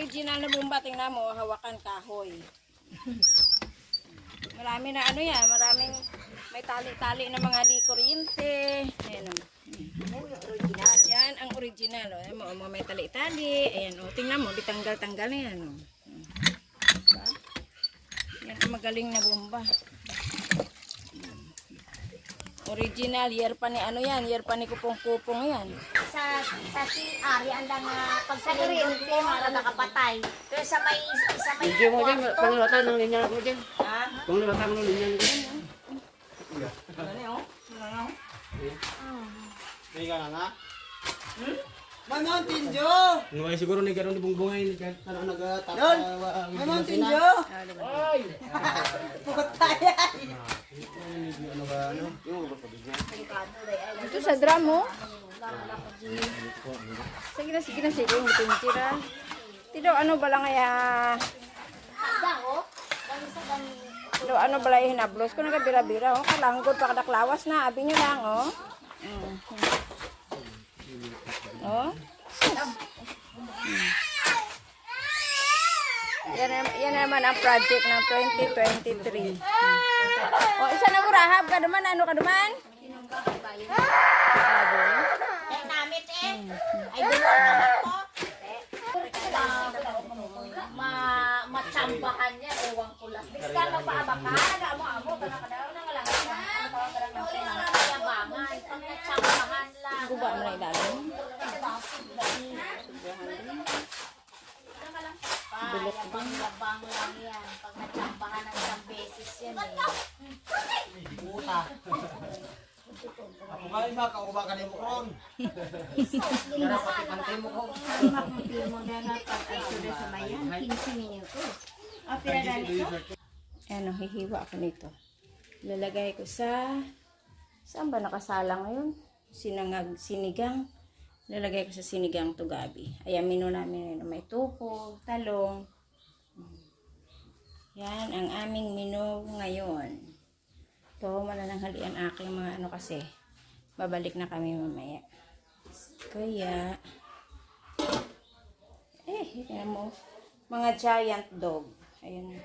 original na bomba, tingnan mo, hawakan kahoy. Marami na ano yan, maraming may tali-tali na mga di kuryente. Ayan o. Original. Yan ang original. O. Ayan mo, may tali-tali. Ayan o, tingnan mo, ditanggal-tanggal na yan o. Diba? Yan ang magaling na bomba. Original, year pa ni ano yan, year pa ni kupong-kupong yan. Sa CR, yan lang pag sa kuryente, mga nakapatay. Pero sa may Video mo dyan, panglatan ng linya mo dyan. Ha? Panglatan ng linya mo dyan. Hindi ka na? May Mountain Dew! Nuway siguro ni karon di bungbungay ni kan. Ano nagtatap? May Mountain Dew! Ay. Putay ay! Ano ba ano? Ito sa drum mo. Sige na, sige na, sige. Hindi tira. Tido, ano ba lang kaya? Tido, ano ba lang hinablos? Kung nagabira-bira, oh. Kalanggod pa kadaklawas na. Abi nyo lang, oh. Oh. Yan naman ang project ng 2023. Oh, isa na kurahab ka duman, ano ka duman? Eh, namit eh. Ay, doon naman po. Matsambahan niya, ewan ko lang. Biskal magpaabaka, nag-amo-amo, tanakadaw na nga lang. Mayabangan, pag natsambahan lang. Guba mo na ilalim. Labang lang yan. Pag natsambahan ng isang beses yan eh. Puta! Ako nga iba, kauba ka ni mo ron. Pero pati pantay mo ko. Ano, hihiwa ako nito. Lalagay ko sa... Saan ba nakasalang ngayon? Sinigang. Lalagay ko sa sinigang to gabi. Ayan, menu namin ngayon. May tupo, talong. Yan ang aming menu ngayon. Ito, manananghalian aking mga ano kasi. Babalik na kami mamaya. Kaya, tingnan mo. Mga giant dog. Ayan.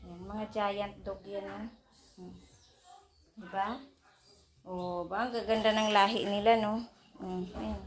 Ayan, mga giant dog yan. Diba? O, ba? Ang gaganda ng lahi nila, no? Ayan.